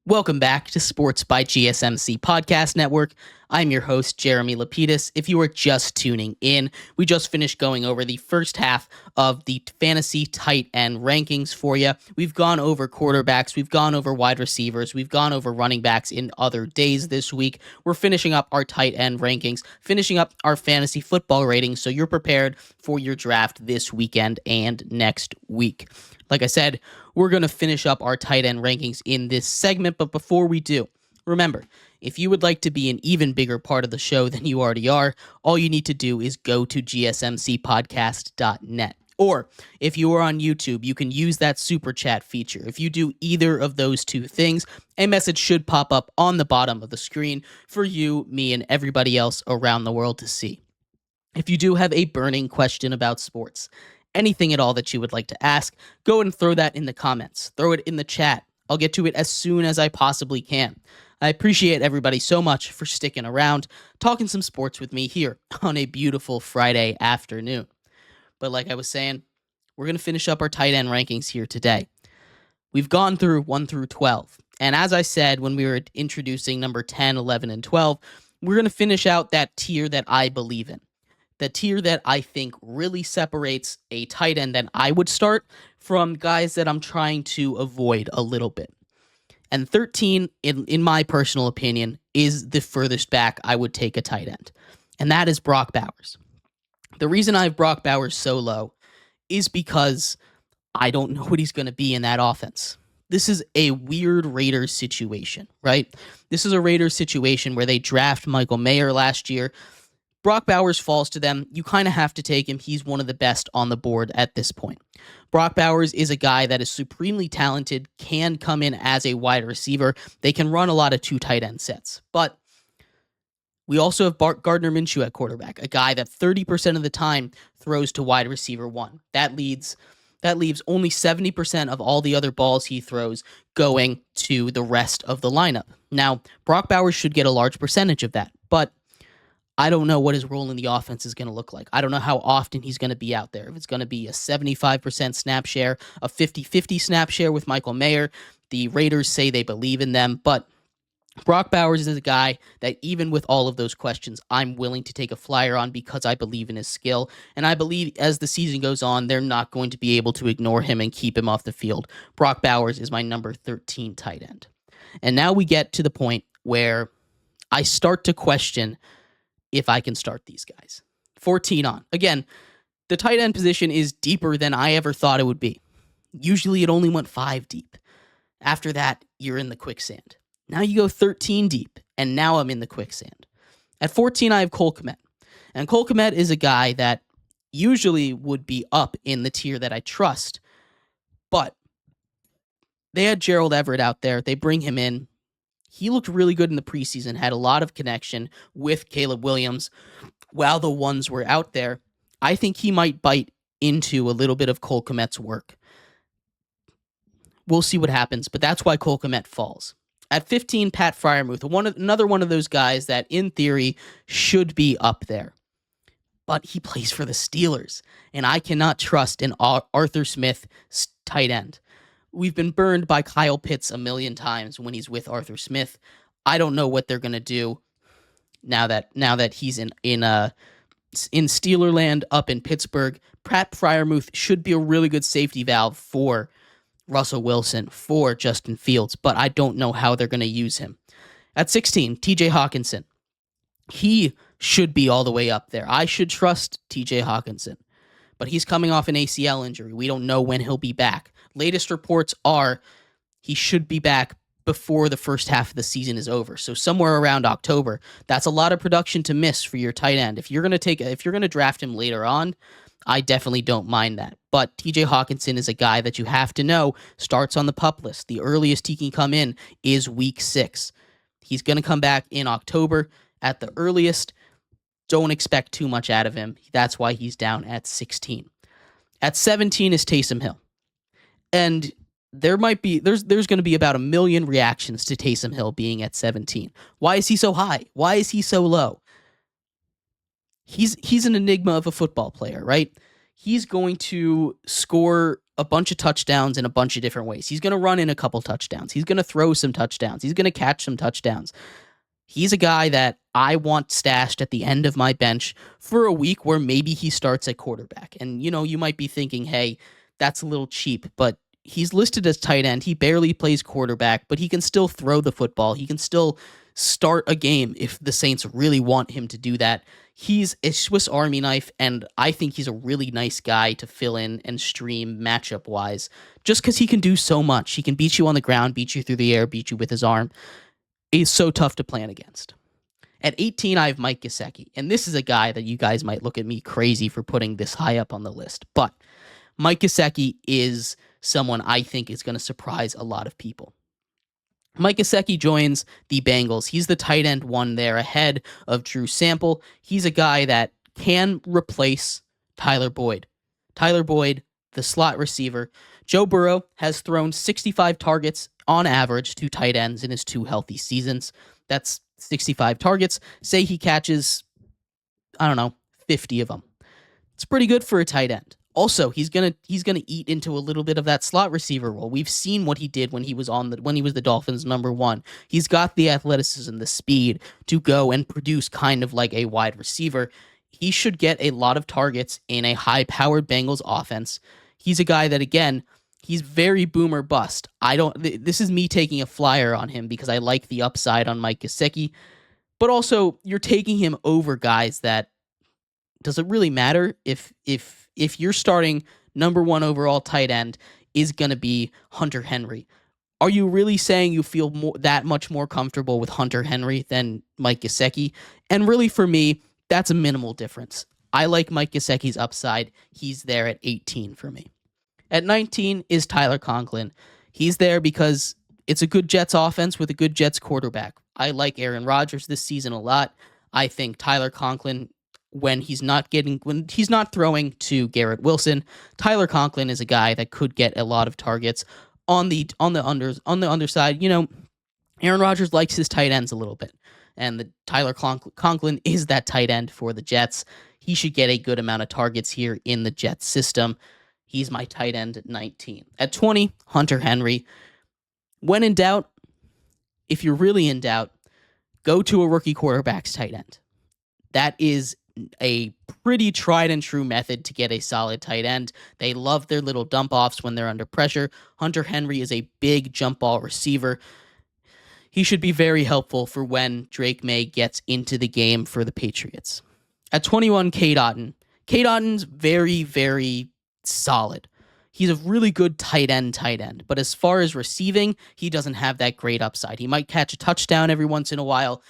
Welcome back to Sports by GSMC Podcast Network. I'm your host, Jeremy Lapidus. If you are just tuning in, we just finished going over the first half of the fantasy tight end rankings for you. We've gone over quarterbacks, we've gone over wide receivers, we've gone over running backs in other days this week. We're finishing up our tight end rankings, finishing up our fantasy football ratings, so you're prepared for your draft this weekend and next week. Like I said, we're going to finish up our tight end rankings in this segment, but before we do, remember, if you would like to be an even bigger part of the show than you already are, all you need to do is go to gsmcpodcast.net. Or if you are on YouTube, you can use that super chat feature. If you do either of those two things, a message should pop up on the bottom of the screen for you, me, and everybody else around the world to see. If you do have a burning question about sports, anything at all that you would like to ask, go and throw that in the comments. Throw it in the chat. I'll get to it as soon as I possibly can. I appreciate everybody so much for sticking around, talking some sports with me here on a beautiful Friday afternoon. But like I was saying, we're going to finish up our tight end rankings here today. We've gone through 1 through 12. And as I said when we were introducing number 10, 11, and 12, we're going to finish out that tier that I believe in. The tier that I think really separates a tight end that I would start from guys that I'm trying to avoid a little bit. And 13, in my personal opinion, is the furthest back I would take a tight end. And that is Brock Bowers. The reason I have Brock Bowers so low is because I don't know what he's going to be in that offense. This is a weird Raiders situation, right? This is a Raiders situation where they draft Michael Mayer last year. Brock Bowers falls to them. You kind of have to take him. He's one of the best on the board at this point. Brock Bowers is a guy that is supremely talented, can come in as a wide receiver. They can run a lot of two tight end sets. But we also have Gardner Minshew at quarterback, a guy that 30% of the time throws to wide receiver one. That leaves only 70% of all the other balls he throws going to the rest of the lineup. Now, Brock Bowers should get a large percentage of that, but I don't know what his role in the offense is going to look like. I don't know how often he's going to be out there. If it's going to be a 75% snap share, a 50-50 snap share with Michael Mayer. The Raiders say they believe in them, but Brock Bowers is a guy that even with all of those questions, I'm willing to take a flyer on because I believe in his skill. And I believe as the season goes on, they're not going to be able to ignore him and keep him off the field. Brock Bowers is my number 13 tight end. And now we get to the point where I start to question if I can start these guys. 14 on. Again, the tight end position is deeper than I ever thought it would be. Usually it only went 5 deep. After that, you're in the quicksand. Now you go 13 deep, and now I'm in the quicksand. At 14, I have Cole Kmet. And Cole Kmet is a guy that usually would be up in the tier that I trust, but they had Gerald Everett out there. They bring him in. He looked really good in the preseason, had a lot of connection with Caleb Williams while the ones were out there. I think he might bite into a little bit of Cole Kmet's work. We'll see what happens, but that's why Cole Kmet falls. At 15, Pat Freiermuth, another one of those guys that, in theory, should be up there. But he plays for the Steelers, and I cannot trust an Arthur Smith tight end. We've been burned by Kyle Pitts a million times when he's with Arthur Smith. I don't know what they're going to do now that he's in Steelerland up in Pittsburgh. Pat Freiermuth should be a really good safety valve for Russell Wilson, for Justin Fields, but I don't know how they're going to use him. At 16, TJ Hawkinson. He should be all the way up there. I should trust TJ Hawkinson, but he's coming off an ACL injury. We don't know when he'll be back. Latest reports are he should be back before the first half of the season is over. So somewhere around October. That's a lot of production to miss for your tight end. If you're going to draft him later on, I definitely don't mind that. But TJ Hawkinson is a guy that you have to know starts on the PUP list. The earliest he can come in is week 6. He's going to come back in October at the earliest. Don't expect too much out of him. That's why he's down at 16. At 17 is Taysom Hill. And there's going to be about 1 million reactions to Taysom Hill being at 17. Why is he so high? Why is he so low? He's an enigma of a football player, right? he's going to score a bunch of touchdowns in a bunch of different ways. He's going to run in a couple touchdowns. He's going to throw some touchdowns. He's going to catch some touchdowns. He's a guy that I want stashed at the end of my bench for a week where maybe he starts at quarterback. And, you might be thinking, hey, that's a little cheap, but he's listed as tight end. He barely plays quarterback, but he can still throw the football. He can still start a game if the Saints really want him to do that. He's a Swiss Army knife, and I think he's a really nice guy to fill in and stream matchup-wise, just because he can do so much. He can beat you on the ground, beat you through the air, beat you with his arm. He's so tough to plan against. At 18, I have Mike Gesicki, and this is a guy that you guys might look at me crazy for putting this high up on the list, but Mike Gesicki is someone I think is going to surprise a lot of people. Mike Gesicki joins the Bengals. He's the tight end one there ahead of Drew Sample. He's a guy that can replace Tyler Boyd. Tyler Boyd, the slot receiver. Joe Burrow has thrown 65 targets on average to tight ends in his 2 healthy seasons. That's 65 targets. Say he catches, 50 of them. It's pretty good for a tight end. Also, he's gonna eat into a little bit of that slot receiver role. We've seen what he did when he was the Dolphins' number one. He's got the athleticism, the speed to go and produce kind of like a wide receiver. He should get a lot of targets in a high-powered Bengals offense. He's a guy that, again, he's very boom or bust. This is me taking a flyer on him because I like the upside on Mike Gesicki, but also you're taking him over guys that does it really matter if you're starting number 1 overall tight end is going to be Hunter Henry. Are you really saying you feel that much more comfortable with Hunter Henry than Mike Gesicki? And really for me, that's a minimal difference. I like Mike Gesicki's upside. He's there at 18 for me. At 19 is Tyler Conklin. He's there because it's a good Jets offense with a good Jets quarterback. I like Aaron Rodgers this season a lot. I think Tyler Conklin, when he's not throwing to Garrett Wilson, Tyler Conklin is a guy that could get a lot of targets on the underside. Aaron Rodgers likes his tight ends a little bit, and the Tyler Conklin is that tight end for the Jets. He should get a good amount of targets here in the Jets system. He's my tight end at 19. At 20, Hunter Henry. When in doubt, if you're really in doubt, go to a rookie quarterback's tight end. That is a pretty tried and true method to get a solid tight end. They love their little dump offs when they're under pressure. Hunter Henry is a big jump ball receiver. He should be very helpful for when Drake May gets into the game for the Patriots. At 21, Cade Otton. Cade Otton's very, very solid. He's a really good tight end, but as far as receiving, he doesn't have that great upside. He might catch a touchdown every once in a while,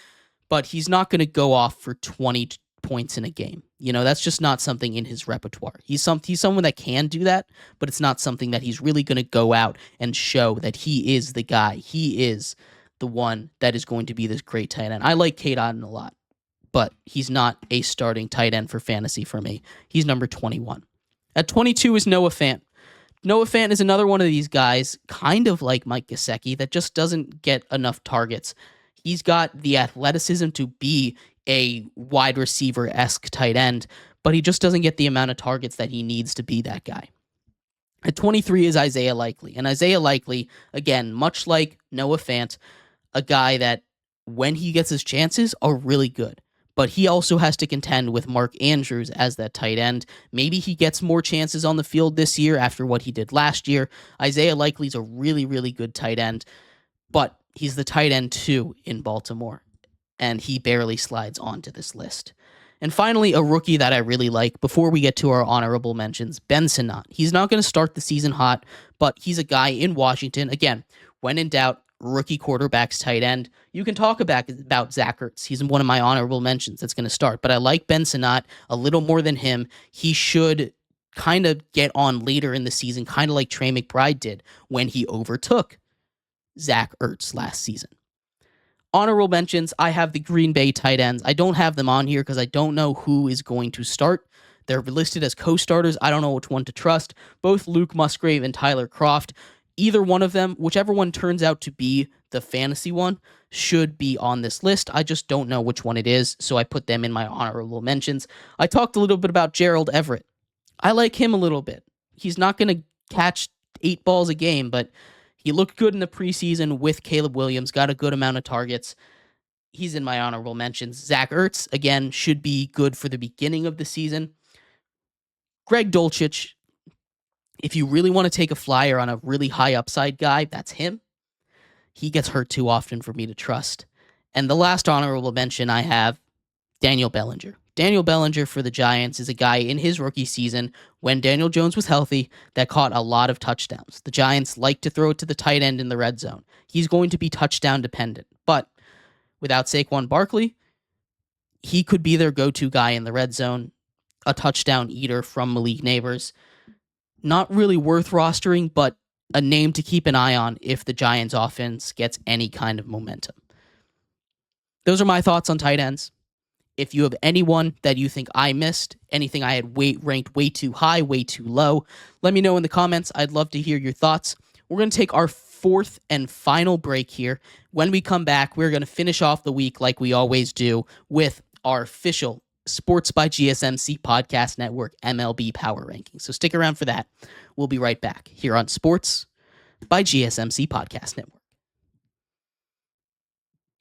but he's not going to go off for 20 points in a game. That's just not something in his repertoire. He's someone that can do that, but it's not something that he's really going to go out and show that he is the guy. He is the one that is going to be this great tight end. I like Cade Otton a lot, but he's not a starting tight end for fantasy for me. He's number 21. At 22 is Noah Fant. Noah Fant is another one of these guys, kind of like Mike Gesicki, that just doesn't get enough targets. He's got the athleticism to be a wide receiver-esque tight end, but he just doesn't get the amount of targets that he needs to be that guy. At 23 is Isaiah Likely. And Isaiah Likely, again, much like Noah Fant, a guy that when he gets his chances are really good. But he also has to contend with Mark Andrews as that tight end. Maybe he gets more chances on the field this year after what he did last year. Isaiah Likely's a really, really good tight end, but he's the tight end 2 in Baltimore, and he barely slides onto this list. And finally, a rookie that I really like before we get to our honorable mentions, Ben Sinnott. He's not going to start the season hot, but he's a guy in Washington. Again, when in doubt, rookie quarterback's tight end. You can talk about Zach Ertz. He's one of my honorable mentions that's going to start, but I like Ben Sinnott a little more than him. He should kind of get on later in the season, kind of like Trey McBride did when he overtook Zach Ertz last season. Honorable mentions, I have the Green Bay tight ends. I don't have them on here because I don't know who is going to start. They're listed as co-starters. I don't know which one to trust. Both Luke Musgrave and Tyler Kroft. Either one of them, whichever one turns out to be the fantasy one, should be on this list. I just don't know which one it is, so I put them in my honorable mentions. I talked a little bit about Gerald Everett. I like him a little bit. He's not going to catch 8 balls a game, but he looked good in the preseason with Caleb Williams, got a good amount of targets. He's in my honorable mentions. Zach Ertz, again, should be good for the beginning of the season. Greg Dulcich, if you really want to take a flyer on a really high upside guy, that's him. He gets hurt too often for me to trust. And the last honorable mention I have, Daniel Bellinger. Daniel Bellinger for the Giants is a guy in his rookie season when Daniel Jones was healthy that caught a lot of touchdowns. The Giants like to throw it to the tight end in the red zone. He's going to be touchdown dependent. But without Saquon Barkley, he could be their go-to guy in the red zone, a touchdown eater from Malik Neighbors. Not really worth rostering, but a name to keep an eye on if the Giants offense gets any kind of momentum. Those are my thoughts on tight ends. If you have anyone that you think I missed, anything I had ranked way too high, way too low, let me know in the comments. I'd love to hear your thoughts. We're going to take our fourth and final break here. When we come back, we're going to finish off the week like we always do with our official Sports by GSMC Podcast Network MLB Power Rankings. So stick around for that. We'll be right back here on Sports by GSMC Podcast Network.